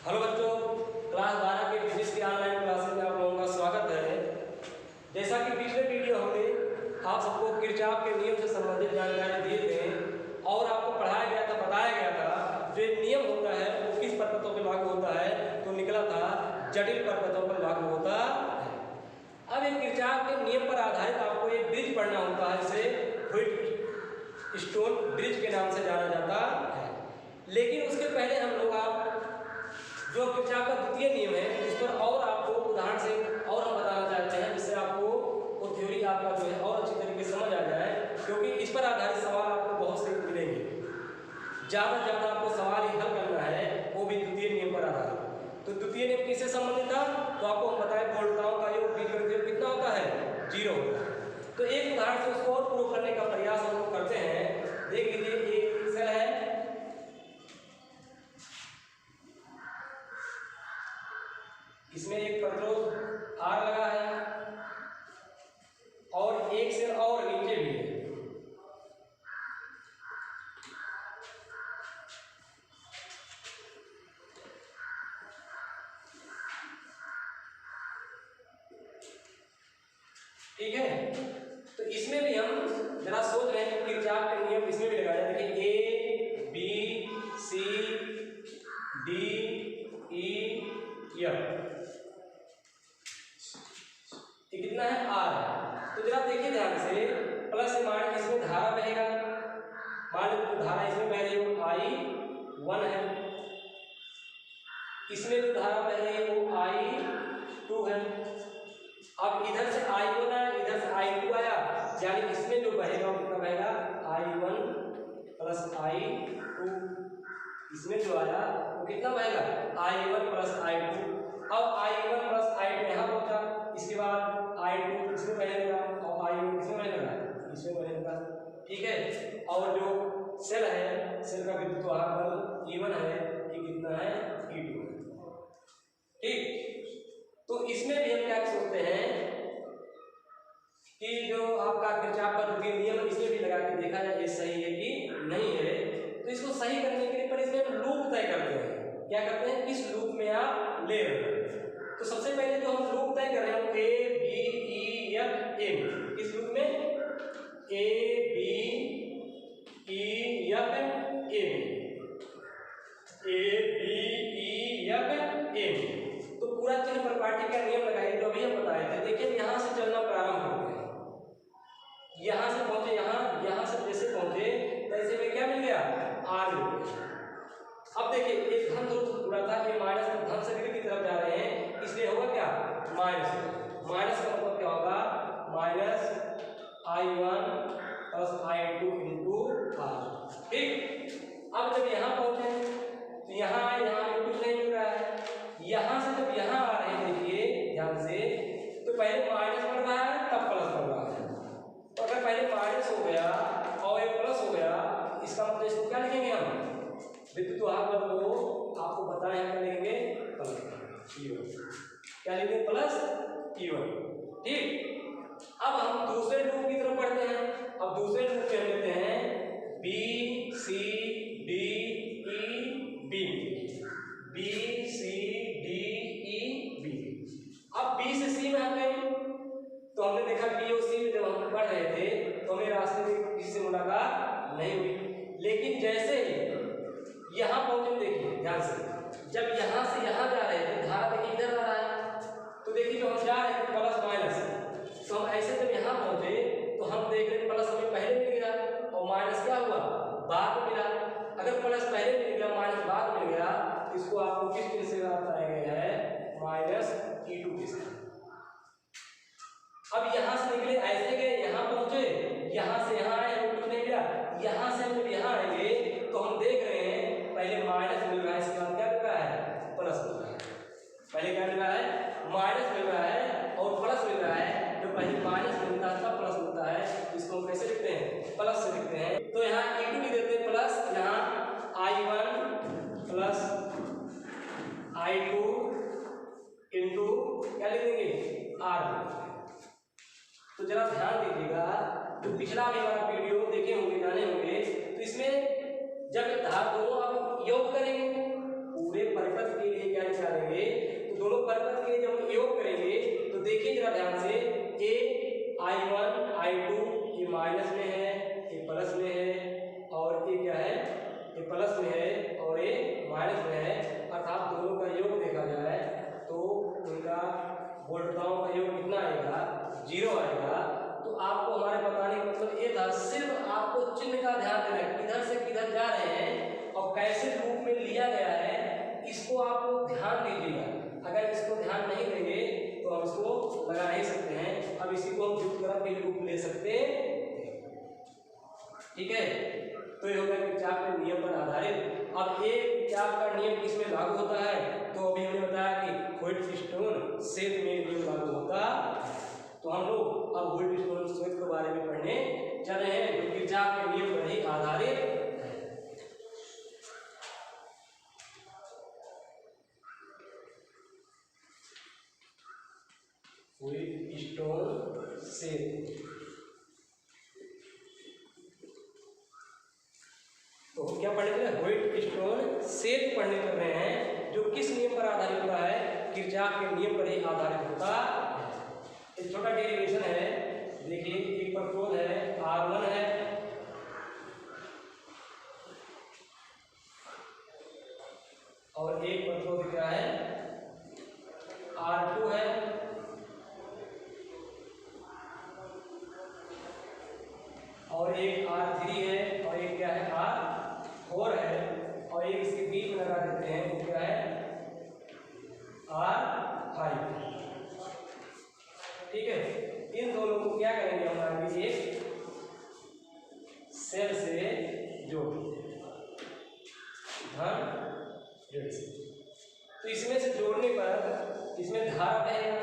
Hello बच्चों, class 12 के physics की ऑनलाइन क्लासेस में आप लोगों का स्वागत है। जैसा कि पिछले वीडियो में आप सबको किरचॉफ के नियम से संबंधित जानकारी दिए थे और आपको पढ़ाया गया था, बताया गया था जो नियम होता है वो किस परतों पर लागू होता है, तो निकला था जटिल परतों पर लागू होता है। अब एक किरचॉफ के नियम पर आधारित आपको एक ब्रिज पढ़ना होता है, जिसे व्हीट स्टोन ब्रिज के नाम से जाना जाता है। लेकिन उसके पहले हम लोग जो किरचॉफ का द्वितीय नियम है इस पर और आपको उदाहरण से और हम बताना चाहते हैं, जिससे आपको वो थ्योरी आपका जो है और अच्छी तरीके से समझ आ जाए, क्योंकि इस पर आधारित सवाल आपको बहुत से मिलेंगे। ज़्यादा से ज़्यादा आपको सवाल ही हल करना है, वो भी द्वितीय नियम पर आधारित। तो द्वितीय नियम किससे संबंधित था, तो आपको हम बताएं बोल्टताओं का योग बीजगणित कितना होता है, 0 होता है। तो एक उदाहरण से उसको और प्रूव करने का प्रयास हम लोग करते हैं। देख लीजिए, एक सेल है, इसमें एक प्रतिरोध R लगा है और एक सेल और नीचे भी है। ठीक है, तो इसमें भी हम जरा सोच रहे हैं कि किरचॉफ के नियम इसमें भी लगाया। देखिए A B C D E F, ये कितना है, R है। तो जरा देखिए ध्यान से, प्लस से माइनस इसमें धारा बहेगा, मान लो धारा इसमें बह रही है I1 है, इसमें जो धारा बह रही है वो I2 है। अब इधर से I1 आया, इधर से I2 आया, यानी इसमें जो बहेगा वो कितना बहेगा, I1 प्लस I2। इसमें जो आया वो कितना बहेगा, I1 प्लस I2। अब I1 प्लस I2 यहाँ पहुंचा, इसके बाद I2 इसमें बहने लगा और I1 इसमें बहने लगा, इसमें बहने लगा। ठीक है, और जो सेल है, सेल का विद्युत वाहक बल E1 है, ये कितना है, E2 है। ठीक, तो इसमें भी हम क्या सोचते हैं कि जो आपका किरचॉफ का द्वितीय नियम इसमें भी लगा के देखा जाए ये सही है कि नहीं है। तो इसको सही करने के लिए पर इसमें हम लूप तय करते हैं। क्या करते हैं, इस लूप में आप ले रहे हैं। तो सबसे पहले जो हम लूप तय कर रहे हैं A B E F M, इस लूप में A B E F M, A B E F M। तो पूरा चिन्ह परिपाटी का नियम लगाइए जो अभी हम बताए थे। देखिए यहां से चलना प्रारंभ होते हैं, यहां से पहुंचे, यहां से जैसे पहुंचे तैसे में क्या मिल गया, R मिल गया। अब देखिए एक धन ध्रुव जुड़ा था, ये माइनस धन से ऋण की तरफ जा रहे हैं, इसलिए होगा क्या, माइनस। माइनस का मतलब क्या होगा, minus I1 plus I2 into R। ठीक, अब जब यहां पहुंचे तो यहाँ कुछ नहीं मिल रहा है, यहां से जब यहां आ रहे हैं, देखिए ध्यान से, तो पहले माइनस बढ़ रहा है तब प्लस बढ़ रहा है। तो अगर पहले माइनस हो गया और ये प्लस हो गया, इसका मतलब इसको क्या लिखेंगे हम, विद्युत वाहक बल को आपको बताएं क्या लिखेंगे, प्लस E1। क्या लिखेंगे, प्लस E1। ठीक, अब हम दूसरे लूप की तरफ बढ़ते हैं। अब दूसरे लूप में हम लेते हैं B C D E B, B C D E B। अब B से C में हम गए, तो हमने देखा B और C में जब हम पढ़ रहे थे तो हमें रास्ते में किसी से मुलाकात नहीं हुई। लेकिन जैसे ही यहाँ पहुंचे, देखिए ध्यान से, जब यहाँ से यहाँ जा रहे थे, धारा देखिए इधर आ रहा है, तो देखिए जो हम जा रहे थे प्लस माइनस, तो हम ऐसे जब यहाँ पहुंचे तो हम देख रहे प्लस हमें पहले मिल गया और माइनस क्या हुआ, बाद में मिला। अगर प्लस पहले मिल गया, माइनस बाद मिल गया, तो इसको आपको किस चिन्ह से बताया गया है, माइनस E2 के साथ। अब यहां से निकले, ऐसे गए, यहां पहुंचे, यहां से यहां आए, हमें कुछ नहीं मिला। यहां से जब यहां आएंगे तो हम देख रहे हैं पहले माइनस मिल रहा है, इसके बाद क्या मिल रहा है, प्लस मिल रहा है। पहले क्या मिल रहा है, माइनस मिल रहा है और प्लस मिल रहा है। जो पहले माइनस मिलता है तब प्लस मिलता है, इसको हम कैसे लिखते हैं, प्लस से लिखते हैं। तो यहाँ E2 लिख देते हैं प्लस, यहाँ I1 प्लस I2 इंटू क्या लिख देंगे, R। तो जरा ध्यान दीजिएगा, जो पिछला भी हमारा वीडियो देखे होंगे, जाने होंगे, तो इसमें जब धार दोनों आप योग करेंगे, पूरे वे परिपथ के लिए क्या निकालेंगे, तो दोनों परिपथ के लिए जब हम योग करेंगे तो देखिए जरा ध्यान से, ए I1 I2 ये माइनस में है, ये प्लस में है, और ये क्या है, ये प्लस में है और ये माइनस में है, अर्थात दोनों का योग देखा जाए तो उनका वोल्टताओं का योग कितना आएगा, 0 आएगा। तो आपको हमारे बताने का मतलब ये था, सिर्फ आपको चिन्ह का ध्यान देना है, किधर से किधर जा रहे हैं और कैसे रूप में लिया गया है, इसको आप लोग ध्यान दीजिएगा। अगर इसको ध्यान नहीं देंगे तो हम इसको लगा नहीं सकते हैं। अब इसी को हम व्युत्क्रम के रूप ले सकते हैं, ठीक है। तो ये हो गया किरचॉफ के नियम पर आधारित। अब एक किरचॉफ का नियम किसमें लागू होता है, तो अभी हमने बताया कि व्हाइटस्टोन सेट में नियम लागू होता है। तो हम लोग अब व्हाइटस्टोन सेट के बारे में पढ़ने चल रहे हैं, जो किरचॉफ के नियम पर ही आधारित है। व्हाइटस्टोन सेट, तो हम क्या पढ़ने के लिए, व्हाइटस्टोन सेट पढ़ने कर रहे हैं, जो किस नियम पर आधारित होता है, किरचॉफ के नियम पर ही आधारित होता है। एक छोटा डेरिवेशन है, देखिए एक प्रतिरोध है R1 है, और एक प्रतिरोध क्या है, R2 है, और एक R3 है, और एक क्या है, R4 है, और एक इसके बीच में लगा देते हैं, वो क्या है, R5, ठीक है। इन दोनों को क्या करेंगे हम आगे, एक सेल से जोड़ धन ऋण से। तो इसमें से जोड़ने पर इसमें धारा बहेगा,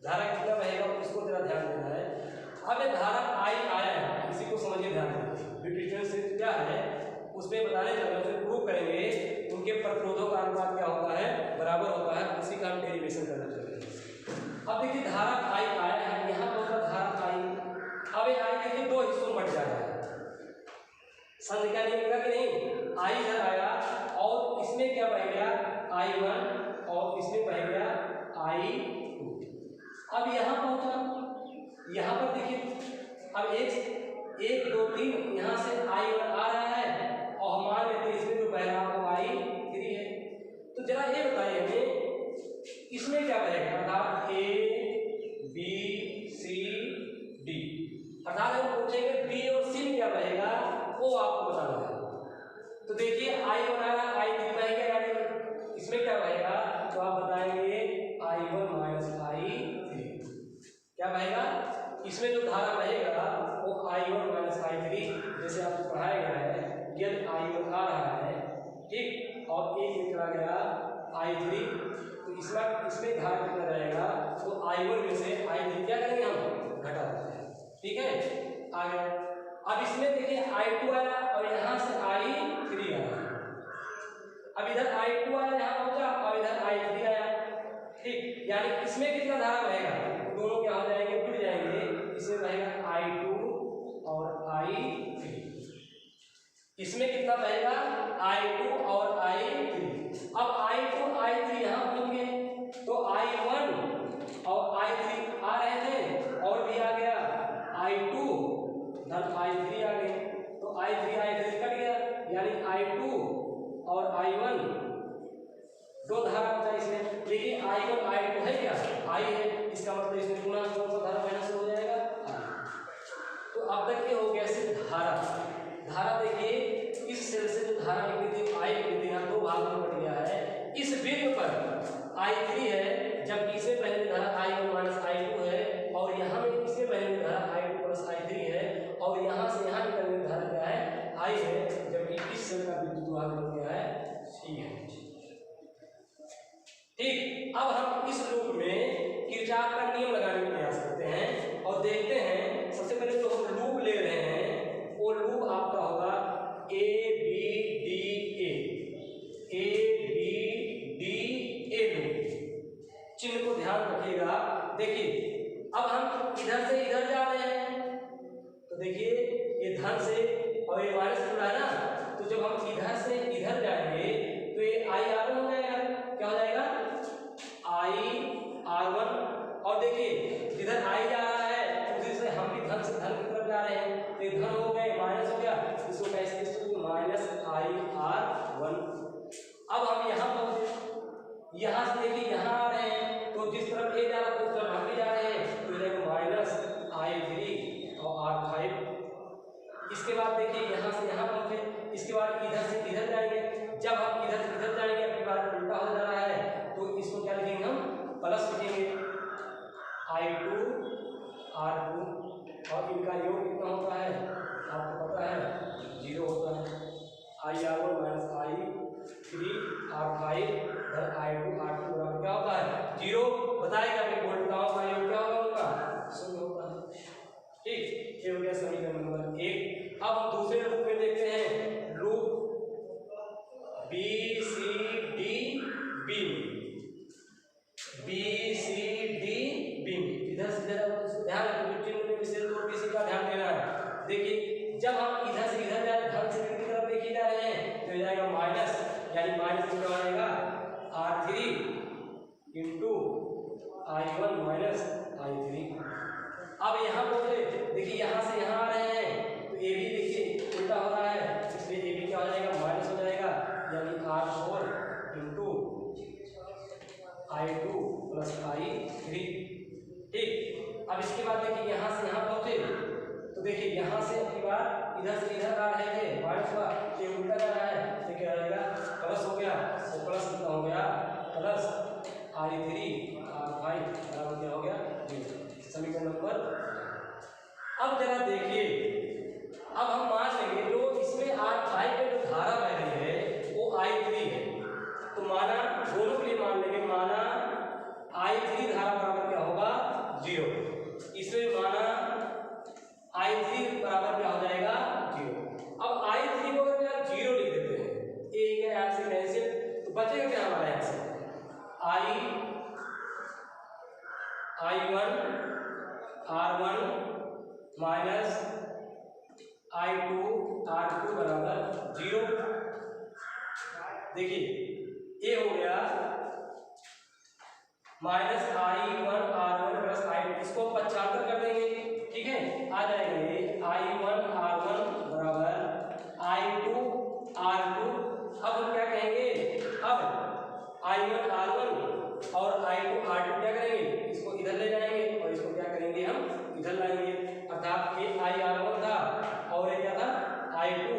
धारा कितना बहेगा इसको जरा ध्यान देना है। अब ये धारा I आया है, इसी को समझिए ध्यान से। व्हाइटस्टोन से क्या है उसमें बताने चल रहे हैं, प्रूव करेंगे उनके प्रतिरोधों का अनुपात क्या होता है, बराबर होता है, उसी का हम डेरिवेशन करना चल रहे हैं। अब देखिए धारा I आया है, यहाँ पर होगा धारा I। अब ये I देखिए दो हिस्सों में बट जा रहा है, संख्या नहीं मिलेगा कि नहीं, I इधर आया और इसमें क्या बह गया, I1, और इसमें बह गया I2। अब यहाँ पहुंचा, यहाँ पर देखिए अब 1 2 3 यहाँ से I1 आ रहा है, और हम मान लेते हैं इसमें जो बह रहा है वो I3 है। तो जरा ये बताइए हमें इसमें क्या बहेगा, अर्थात A B C D, अर्थात हम पूछेंगे B और C में क्या बहेगा वो आपको बताना है। तो देखिए I1 आ रहा, I3 बहेगा, यानी इसमें क्या बहेगा, तो आप बताएंगे I1 माइनस I3 क्या बहेगा, इसमें जो धारा बहेगा वो I1 माइनस I3, जैसे आपको पढ़ाया गया है, यदि I1 आ रहा है, ठीक, और एक निकला गया I3, तो इसमें धारा कितना जाएगा, तो I1 में से I3 क्या करेंगे हम, घटा देते हैं, ठीक है। आगे अब इसमें देखिए I2 आया और यहाँ से I3 आया, अब इधर I2 आया यहाँ पहुंचा और इधर I3 आया, ठीक, यानी इसमें कितना धारा बहेगा, तो दोनों क्या हो जाएंगे, जुड़ जाएंगे, इसमें बहेगा I2 और I3, इसमें कितना बहेगा I2 और I3। अब I2 I3 यहाँ मिल गए, तो I1 और I3 आ रहे थे और भी आ गया I2 धन I3 आ गए, तो I3 कट गया, यानी I2 और I1 दो धारा बचा इसमें, लेकिन I1 I2 है क्या, I है, इसका मतलब इसमें गुणा कौन सा धारा माइनस हो जाएगा I। तो अब तक ये हो गया सिर्फ धारा। धारा देखिए इस सेल से जो धारा निकली थी I निकली थी, यहाँ दो भागों में बट गया है, इस बिंदु पर I3 है, जबकि इसमें पहले धारा I1 माइनस I2 है, और यहाँ में इसमें पहले धारा I2 प्लस I3 है, और यहाँ से यहाँ निकलने की धारा क्या है, I है, जबकि इस सेल का विद्युत वाहक बन गया है C है, ठीक। अब हम इस लूप में किरचॉफ का नियम लगाने का प्रयास करते हैं और देखते हैं। सबसे पहले जो हम लूप ले रहे हैं वो लूप आपका होगा A B D A, A B D A loop. चिन्ह को ध्यान रखिएगा। देखिए अब हम इधर से इधर जा रहे हैं, तो देखिए ये धन से और ये माइनस जुड़ा है ना, तो जब हम इधर से इधर जाएंगे तो ये I इसको कैसे माइनस IR1। अब हम यहाँ पहुंचे, यहाँ से देखिए यहाँ आ रहे हैं तो जिस तरफ ए जा रहा है उस तरफ हम भी जा रहे हैं, तो ये माइनस I3 और R5। इसके बाद देखिए यहाँ से यहाँ पहुंचे, इसके बाद इधर से इधर जाएंगे। जब हम इधर से इधर जाएंगे अपनी बात उल्टा हो जा रहा है, तो इसको क्या लिखेंगे हम प्लस लिखेंगे I2 R2 और इनका योग कितना होता है आपको पता है 0 होता है। IR1 minus I3 R5 I2 R2 बराबर क्या होता है 0। बताएगा अपने वोल्टताओं का योग क्या होगा 0 होता है। ठीक, ये हो गया समीकरण नंबर 1। अब हम दूसरे रूप में देखते हैं, रूप BCD बीम, BCD बीम। इधर से ध्यान रखिए, विशेष तौर पर इसी का ध्यान देना है। देखिए जब हम इधर से इधर जा रहे हैं, धन से ऋण की तरफ देखिए जा रहे हैं, तो हो जाएगा माइनस, यानी माइनस कितना आएगा R3 into I1 minus I3। अब यहाँ बोले देखिए यहाँ से यहाँ आ रहे हैं तो ए भी देखिए उल्टा हो रहा है, इसलिए ए भी क्या हो जाएगा माइनस हो जाएगा, यानी R4 into I2 plus I3। ठीक, अब इसके बाद देखिए यहाँ से यहाँ पहुँचे तो देखिए यहाँ से अपनी बार इधर से इधर आ रहे थे माइनस हुआ, ये उल्टा जा रहा है तो क्या रहेगा प्लस हो गया, तो प्लस कितना हो गया प्लस I3 R5 बराबर क्या हो गया 0। समीकरण नंबर। अब जरा देखिए, अब हम मान लेंगे जो इसमें R5 में जो धारा बह रही है वो I3 है, तो माना दोनों के लिए मान लेंगे, माना I3 धारा बराबर क्या होगा 0, इसमें माना I3 बराबर क्या हो जाएगा 0। अब I3 को अगर यहाँ 0 लिख देते हैं, एक है यहाँ से कैंसिल, तो बचेगा क्या हमारा यहाँ से I1 R1 minus I2 R2 बराबर 0। देखिए ये हो गया minus I1 R1 plus I2, इसको 75 कर देंगे, ठीक है, आ जाएगा ये I1 R1 बराबर I2 R2। अब हम क्या कहेंगे, अब I1 R1 और I2 R2 क्या करेंगे, इसको इधर ले जाएंगे और इसको क्या करेंगे हम इधर लाएंगे, अर्थात ये I1 था और ये क्या था I2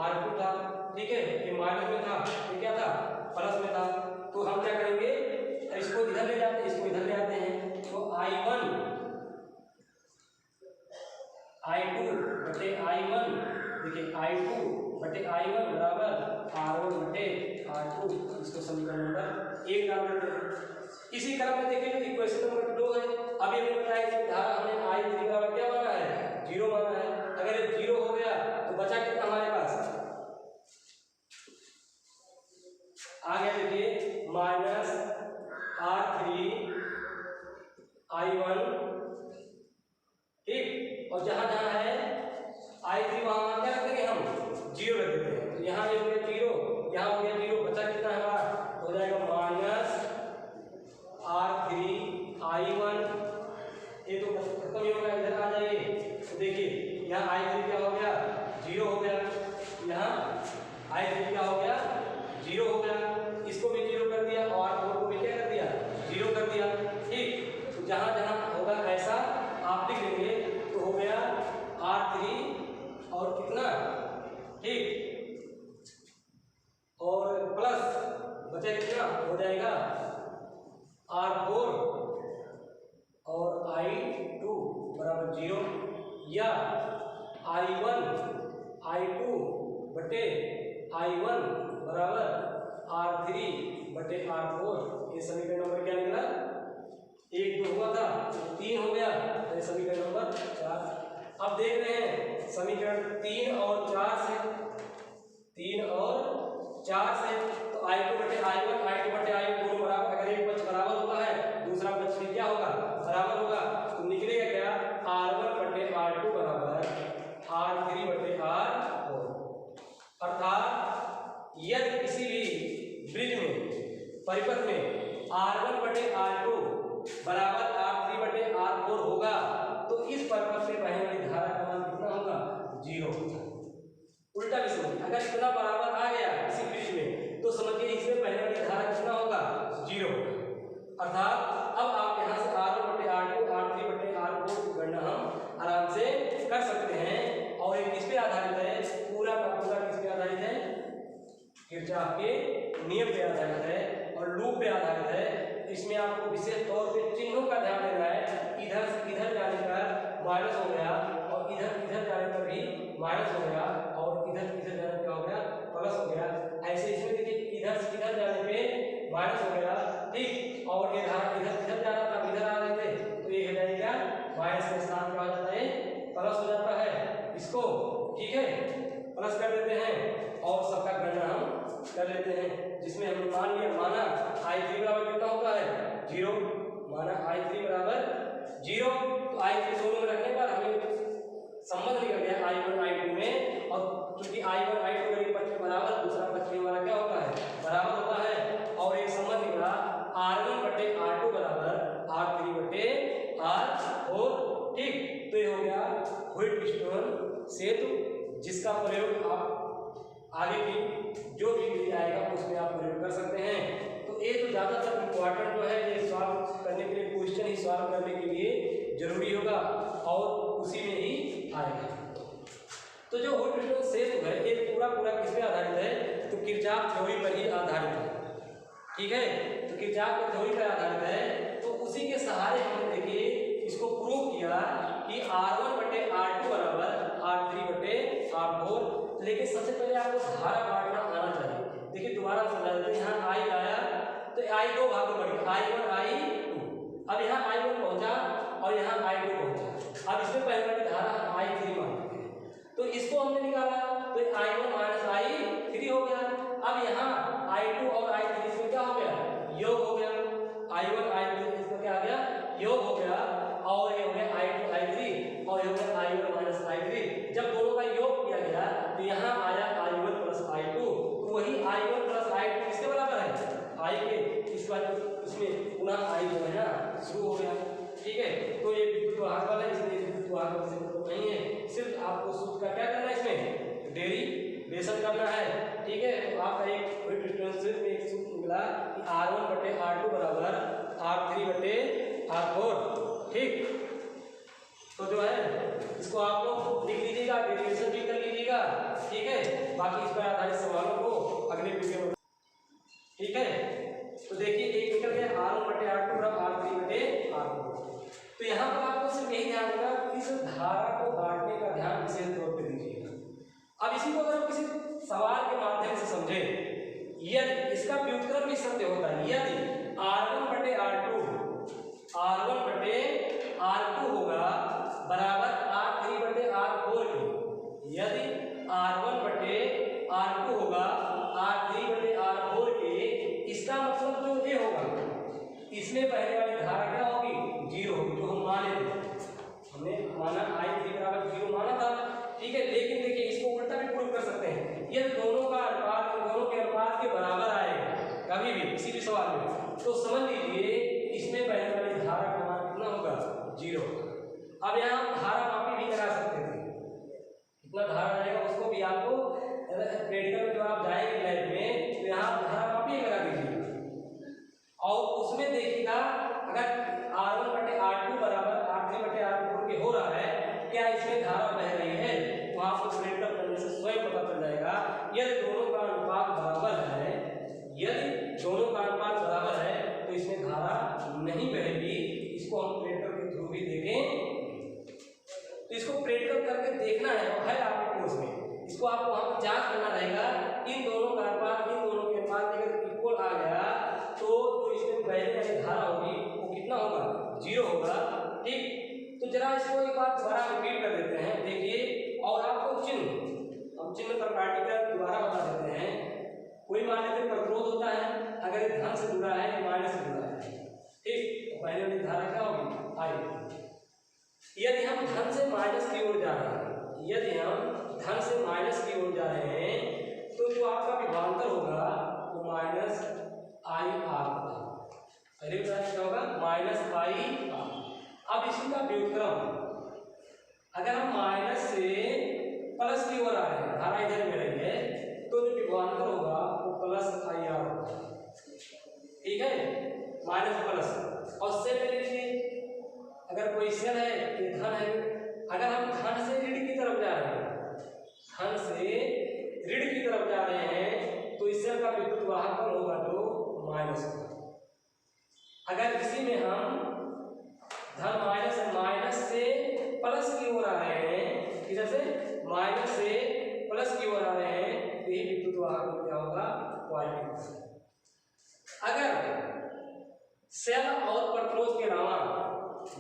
R2 था। ठीक है, ये माइनस में था, ये क्या था प्लस में था, तो हम क्या करेंगे इसको इधर ले जाते हैं, इसको इधर ले आते हैं, तो I1 I2 बटे I1, देखिए I2 बटे I1 बराबर R1 बटे R2, इसको समीकरण नंबर 1 डाल देते हैं। इसी क्रम में देखिए इक्वेशन नंबर 2 है। अभी हमें बताया कि धारा हमने I3 बराबर क्या माना है 0 माना है। अगर ये 0 हो गया तो बचा कितना हमारे पास आ गया, देखिए माइनस R3 I1। ठीक, और जहां जहां है I3 वहां क्या रख देंगे हम 0 रख देते हैं, तो यहाँ ये हो गया 0, यहाँ हो गया 0, बचा कितना है हमारा हो जाएगा माइनस R3 I1। ये तो खत्म ही होगा, इधर आ जाइए तो देखिए यहाँ I3 क्या हो गया 0 हो गया, यहाँ I3 क्या हो गया 0 हो गया, इसको भी 0 कर दिया और R4 को भी क्या कर दिया 0 कर दिया। ठीक, तो जहां जहां होगा ऐसा आप लिख लेंगे, तो हो गया R3 और कितना, ठीक, और प्लस बचा कितना हो जाएगा R4 और I2 बराबर 0, या I1 I2 बटे I1 बराबर R3 बटे R4। ये समीकरण नंबर क्या निकला 1 2 हुआ था, 3 हो गया, तो ये समीकरण नंबर 4। अब देख रहे हैं समीकरण 3 और 4 से, 3 और 4 से, तो I2 बटे I1 I2 बटे I1 दोनों बराबर, अगर एक पक्ष बराबर होता है दूसरा पक्ष भी क्या होगा बराबर होगा, तो निकलेगा क्या R1 बटे R2 बराबर R3 बटे R4। अर्थात यदि किसी भी ब्रिज में परिपथ में R1 बटे R2 बराबर R3 बटे R4 होगा, तो इस परिपथ से बहने वाली धारा का मान कितना होगा 0 होगा। उल्टा भी समझिए, अगर इतना बराबर आ गया इसी ब्रिज में तो समझिए इसमें पहले वाली धारा कितना होगा, 0। अर्थात अब आप यहाँ से R1 बटे R2 R3 बटे R4 की गणना हम आराम से कर सकते हैं। और ये किस पे आधारित है, पूरा का पूरा किस पे आधारित है, किरचॉफ के नियम पे आधारित है और लूप पे आधारित है। इसमें आपको विशेष तौर पे चिन्हों का ध्यान देना है, इधर से इधर जाने पर माइनस हो गया और इधर इधर जाने पर भी माइनस हो गया और इधर इधर जाने पर हो गया प्लस हो गया। ऐसे इसमें देखिए इधर से इधर जाने पे माइनस हो गया, ठीक, और ये धारा इधर इधर जा रहा था, इधर आ रहे थे, तो ये हो जाएगा माइनस के स्थान क्या हो जाता है, प्लस हो जाता है इसको, ठीक है, प्लस कर देते हैं और सबका गणना हम कर लेते हैं। जिसमें हमने मान लिया, माना I3 बराबर कितना होता है, 0, माना I3 बराबर 0, तो I3 दोनों में रखने पर हमें संबंध निकल गया I1 I2 में। और क्योंकि I1 I2 का एक पक्ष बराबर दूसरा पक्ष हमारा क्या होता है, बराबर होता है, और एक संबंध निकला R1 बटे R2 बराबर R3 बटे R4, ठीक। तो ये हो गया व्हिटस्टोन सेतु, जिसका प्रयोग आप आगे की जो भी विधि आएगा उसमें आप प्रयोग कर सकते हैं। तो ये तो ज़्यादातर इम्पोर्टेंट जो है ये सॉल्व करने के लिए, क्वेश्चन ही सॉल्व करने के लिए जरूरी होगा और उसी में ही आएगा। तो जो व्हिटस्टोन सेतु है ये पूरा पूरा किस पे आधारित है, तो किरचॉफ थ्योरी पर ही आधारित है, ठीक है। तो किरचॉफ की थ्योरी पर आधारित है, तो उसी के सहारे हमने देखिए इसको प्रूव किया कि R1 बटे R2 बराबर R3 बटे R4। लेकिन सबसे पहले आपको धारा बांटना आना चाहिए। देखिए दोबारा समझा देते हैं, यहाँ I आया तो I दो भागों में बढ़ गया, I1 I2, अब यहाँ I1 पहुंचा और यहाँ I2 पहुंचा। अब इसमें पहले वाली धारा हम I3 मानते हैं, तो इसको हमने निकाला तो I1 माइनस I3 हो गया। अब यहाँ I2 और I3 इसमें क्या हो गया, योग हो गया, I1 I2 इसमें क्या आ गया, योग हो गया, और ये हो गया I2 I3 और ये हो गया I1 माइनस I3। जब दोनों का योग किया गया तो यहाँ आया I1 प्लस I2, तो वही I1 प्लस I2 किसके बराबर है, I के। इसके बाद इसमें पुनः I जो है ना शुरू हो गया, ठीक है। तो ये विद्युत वाहक वाला है, इसलिए विद्युत वाहक से नहीं है, सिर्फ आपको सूत्र का क्या करना है, इसमें डेरिवेशन करना है, ठीक है। तो आपका एक व्हिटस्टोन में एक सूत्र मिला कि R1 बटे R2 बराबर R3 बटे R4, ठीक। तो जो है इसको आप लोग लिख लीजिएगा, डेरिवेशन भी कर लीजिएगा, ठीक है। बाकी इस पर आधारित सवालों को अगले वीडियो में, ठीक है। तो देखिए एक निकल गया R1 बटे R2 बराबर R3 बटे R4। तो यहाँ पर आपको सिर्फ यही ध्यान रखना, इस धारा को बांटने का ध्यान विशेष तौर पर दीजिएगा। अब इसी को अगर किसी सवाल के माध्यम से समझे, यदि इसका व्युत्क्रम भी सत्य होता है, यदि R1 बटे R2 होगा बराबर R3 बटे R4 के, यदि R1 बटे R2 होगा R3 बटे R4 के, इसका मतलब जो ये होगा इसमें पहले वाली धारा क्या होगी, 0 होगी, जो हम माने थे, हमने माना I3 बराबर 0 माना था, ठीक है। लेकिन देखिए इसको उल्टा भी प्रूव कर सकते हैं, ये दोनों का अनुपात दोनों के अनुपात के बराबर आएगा कभी भी किसी भी सवाल में, तो समझ लीजिए इसमें पहले वाली धारा का मान कितना होगा, 0। अब यहाँ धारा मापी भी करा सकते थे, कितना धारा रहेगा उसको भी आपको प्रैक्टिकल में जब आप जाएंगे लैब में तो यहाँ धारा मापी करा दीजिएगा और उसमें देखिएगा अगर R1 बटे R2 बराबर R3 बटे R4 के हो रहा है, क्या इसमें धारा बह रही है, तो आपको प्रैक्टिकल करने से स्वयं पता चल जाएगा। यदि दोनों का अनुपात बराबर है, यदि दोनों का अनुपात बराबर है तो इसमें धारा नहीं बहेगी। इसको हम प्रैक्टिकल के थ्रू भी देखें, तो इसको प्रैक्टिकल करके देखना है आपके कोर्स में, इसको आपको वहाँ पर जांच करना रहेगा। इन दोनों का अनुपात इन दोनों के अनुपात अगर इक्वल आ गया तो जो इसमें बहने वाली धारा होगी वो कितना होगा, 0 होगा, ठीक। तो जरा इसको एक बार दोबारा रिपीट कर देते हैं, देखिए। और आपको चिन्ह पर पार्टिकल दोबारा बता देते हैं। कोई मान लेते प्रतिरोध होता है, अगर ये धन से जुड़ा है माइनस से जुड़ा है, ठीक, तो पहले वाली धारा क्या होगी, I। यदि हम धन से माइनस की ओर जा रहे हैं, यदि हम धन से माइनस की ओर जा रहे हैं तो जो आपका विभवांतर होगा वो माइनस IR होगा, पहले क्या होगा, माइनस IR। अब इसी का व्युत्क्रम अगर हम माइनस से प्लस की ओर आ रहे हैं, धारा इधर में रही है, तो जो विभवांतर होगा वो प्लस आई आर होगा, ठीक है, माइनस प्लस। और सेल में लिखिए, अगर कोई सेल है तो धन है, अगर हम धन से ऋण की तरफ जा रहे हैं, धन से ऋण की तरफ जा रहे हैं, तो इस सेल का विद्युत वाहकत्व होगा जो माइनस होगा। अगर इसी में हम धन माइनस से प्लस की ओर आ रहे हैं, इधर से माइनस से प्लस की ओर आ रहे हैं, तो ये विद्युत वाहकत्व क्या होगा, पॉजिटिव। अगर सेल और प्रतिरोध के अलावा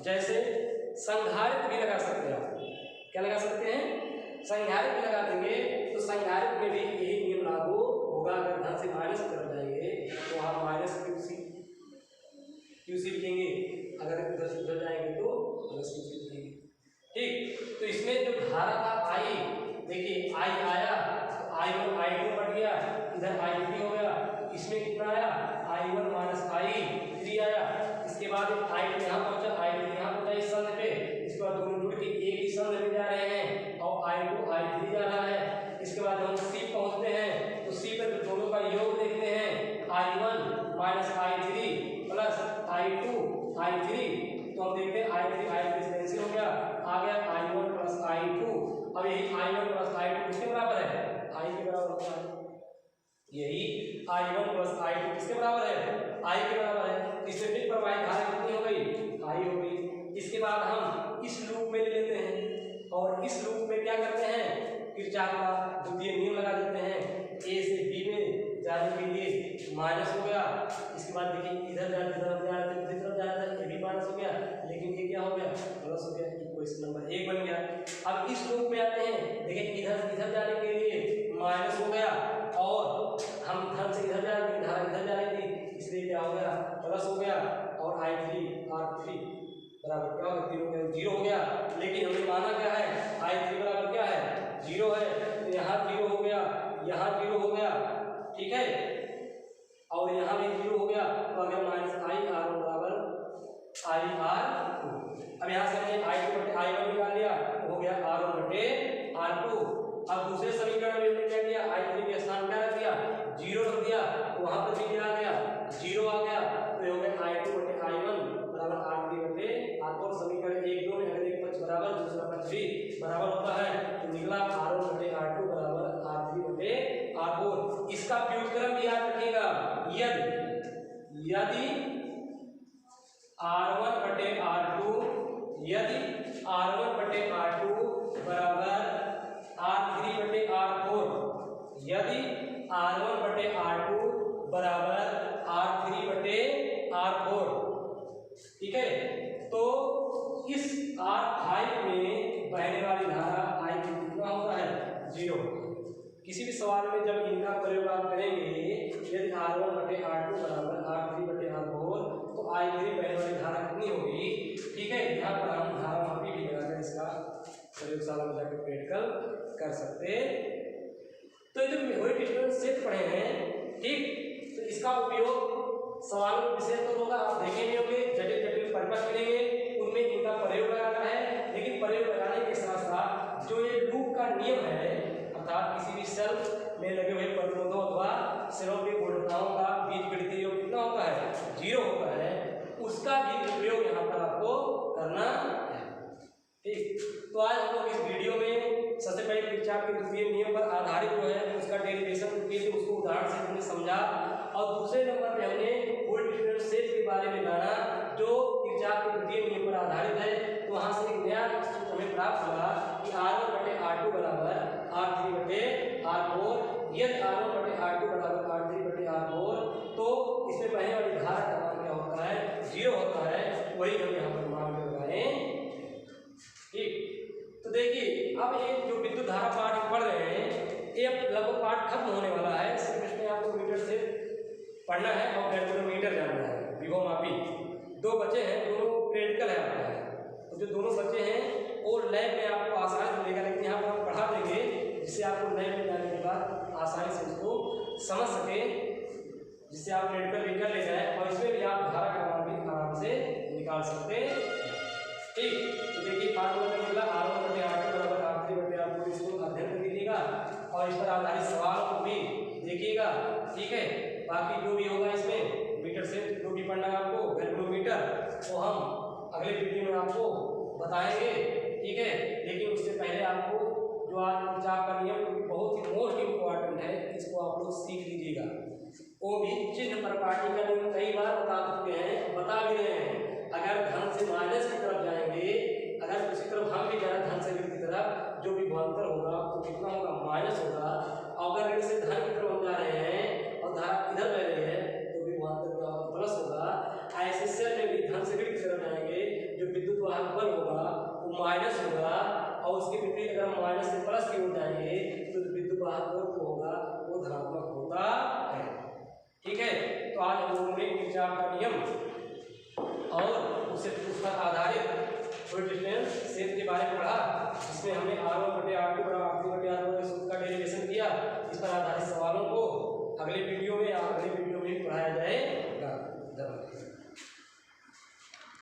जैसे संधारित्र भी लगा सकते हैं, आप क्या लगा सकते हैं, संधारित्र भी लगा देंगे, तो संधारित्र में भी यही नियम लागू होगा। अगर धन से माइनस की तरफ जाएंगे तो वहाँ माइनस क्यूसी लिखेंगे, अगर उधर से उधर जाएंगे तो प्लस क्यूसी लिखेंगे, ठीक। तो इसमें जो धारा था आई, देखिए आई आया तो I1 I2 बढ़ गया, इधर I3 हो गया, इसमें कितना आया I1 माइनस I3 आया, इसके बाद I2 यहाँ पहुंचा, I3 यहाँ पहुंचा इस संध पे, इसके बाद दोनों जुड़ के एक ही संध में जा रहे हैं और I2 I3 जा रहा है। इसके बाद हम C पहुंचते हैं, तो C पे दोनों का योग देखते हैं, I1 minus I3 plus I2 I3, तो हम देखते हैं I3 से कैंसिल हो गया, आ गया I1 प्लस I2। अब यही I1 प्लस I2 किसके बराबर है, I के बराबर होता है, यही I1 प्लस I2 किसके बराबर है, I के बराबर है। इसमें भी प्रवाहित धारा कितनी हो गई, I हो गई। इसके बाद हम इस लूप में ले लेते हैं और इस लूप में क्या करते हैं, किरचॉफ का द्वितीय नियम लगा देते हैं, A से B में जाने के लिए माइनस हो गया, इसके बाद देखिए इधर जाने की तरफ जा रहा था, इधर तरफ जा रहा था, ये भी माइनस हो गया, लेकिन ये क्या हो गया, प्लस हो गया, इक्वेशन नंबर 1 बन गया। अब इस लूप में आते हैं, देखिए इधर जाने के लिए माइनस हो गया और हम धन से इधर जा रहे थे, धारा इधर जा रही थी, इसलिए क्या हो गया, प्लस हो गया और I3 R3 बराबर क्या हो गया, 0 हो गया। लेकिन हमने माना क्या है, I3 बराबर क्या है, 0 है, तो यहाँ 0 हो गया, यहाँ 0 हो गया, ठीक है, और यहाँ भी 0 हो गया, तो अगर माइनस I R बराबर I R2। अब यहाँ से हमने I2 बटे I1 निकाल लिया, तो हो गया R1 बटे R2। अब दूसरे समीकरण में हमने क्या किया, I3 के स्थान क्या रख दिया, 0 रख दिया, तो वहाँ पर भी क्या आ गया, 0 आ गया, तो हो गया I2 बटे I1 बराबर R3 बटे R4। समीकरण 1 2 में अगर एक पक्ष बराबर दूसरा पक्ष भी बराबर होता है, तो निकला R1 बटे R2 बराबर R3 बटे R4। इसका व्युत्क्रम भी याद रखिएगा, यदि R1 बटे R2, यदि R1 बटे R2 बराबर R3 बटे R4, यदि R1 बटे R2 बराबर R3 बटे R4, ठीक है, तो इस R5 में बहने वाली धारा I कितना होता है, 0। किसी भी सवाल में जब इनका प्रयोग आप करेंगे, यदि R1 बटे R2 बराबर R3 बटे R4, तो I3 बहने वाली धारा कितनी होगी, ठीक है। यहाँ पर हम धारा मापी भी लगाकर इसका प्रयोगशाला में जाकर प्रैक्टिकल कर सकते। तो ये जो वेट डिस्टेंस क्षेत्र पढ़े हैं, ठीक, तो इसका उपयोग सवालों में विशेष तो होगा, आप देखेंगे होंगे, जटिल जटिल परिपथ मिलेंगे, उनमें इनका प्रयोग लगाना है। लेकिन प्रयोग लगाने के साथ साथ जो ये लूप का नियम है, अर्थात किसी भी सेल में लगे हुए प्रतिरोधों अथवा सेलों के गुणताओं का बीजगणितीय योग कितना होता है, 0 होता है, उसका भी उपयोग यहाँ पर आपको करना है, ठीक। तो आज हम लोग इस वीडियो में सबसे पहले किरचॉफ के द्वितीय नियम पर आधारित जो है उसका डेरिवेशन किए थे, उसको उदाहरण से हमने समझा, और दूसरे नंबर पे हमने वोल्ट डिफरेंस क्षेत्र के बारे में जाना जो किरचॉफ के द्वितीय नियम पर आधारित है। तो वहाँ से एक नया सूत्र हमें प्राप्त हुआ कि R1 बटे R2 बराबर R3 बटे R4। यदि R1 बटे R2 बराबर R3 बटे R4, तो इसमें बहने वाली धारा का मान क्या होता है, 0 होता है, वही हम यहाँ पर मान के लगाए, ठीक। तो देखिए अब ये जो विद्युत धारा पाठ पढ़ रहे हैं, ये अब लगभग पाठ खत्म होने वाला है, सिर्फ इसमें आपको मीटर से पढ़ना है और गैल्वेनोमीटर जानना है, विभव मापी। 2 बचे हैं, दोनों प्रैक्टिकल है आपका, तो जो दोनों बचे हैं वो लैब में आपको आसानी से मिलेगा, लेकिन यहाँ पर हम पढ़ा देंगे जिससे आपको लैब में जाने के बाद आसानी से उसको समझ सके, जिससे आप प्रैक्टिकल भी कर ले जाए और इसमें भी आप धारा का मान भी आराम से निकाल सकते हैं, ठीक। तो देखिए फार्मूला में मिला R1 बटे R2 बराबर R3 बटे R4, इसको अध्ययन बाकी जो भी होगा इसमें मीटर से जो भी पढ़ना है आपको गैल्वेनोमीटर, वो हम अगले वीडियो में आपको बताएंगे, ठीक है। लेकिन उससे पहले आपको जो आज किरचॉफ का नियम बहुत ही मोस्ट इम्पोर्टेंट है, इसको आप लोग सीख लीजिएगा। वो भी चिन्ह प्रपाटी का नियम कई बार बता चुके हैं, बता भी रहे हैं। अगर धन से माइनस की तरफ जाएंगे, अगर उसी तरफ हम भी जाए धन से ऋण की तरफ, जो भी भांतर होगा वो कितना होगा, माइनस होगा। अगर ऋण से धन की तरफ हम जा रहे हैं और धारा इधर बह रही है तो भी भांतर क्या होगा, प्लस होगा। ऐसे सेल में भी धन से ऋण की तरफ जाएंगे, जो विद्युत वाहक बल होगा वो माइनस होगा, और उसके विपरीत अगर हम माइनस से प्लस की ओर जाएंगे तो विद्युत वाहक बल जो होगा वो धनात्मक होता है, ठीक है। तो आज हम लोगों ने किरचॉफ का नियम और उससे उस पर आधारित थोड़ी डिस्टेंस सेल के बारे में पढ़ा, जिसमें हमने R1/R2 R3/R1 सूत्र का डेरिवेशन किया। इस पर आधारित सवालों को अगले वीडियो में या अगले वीडियो में पढ़ाया जाए।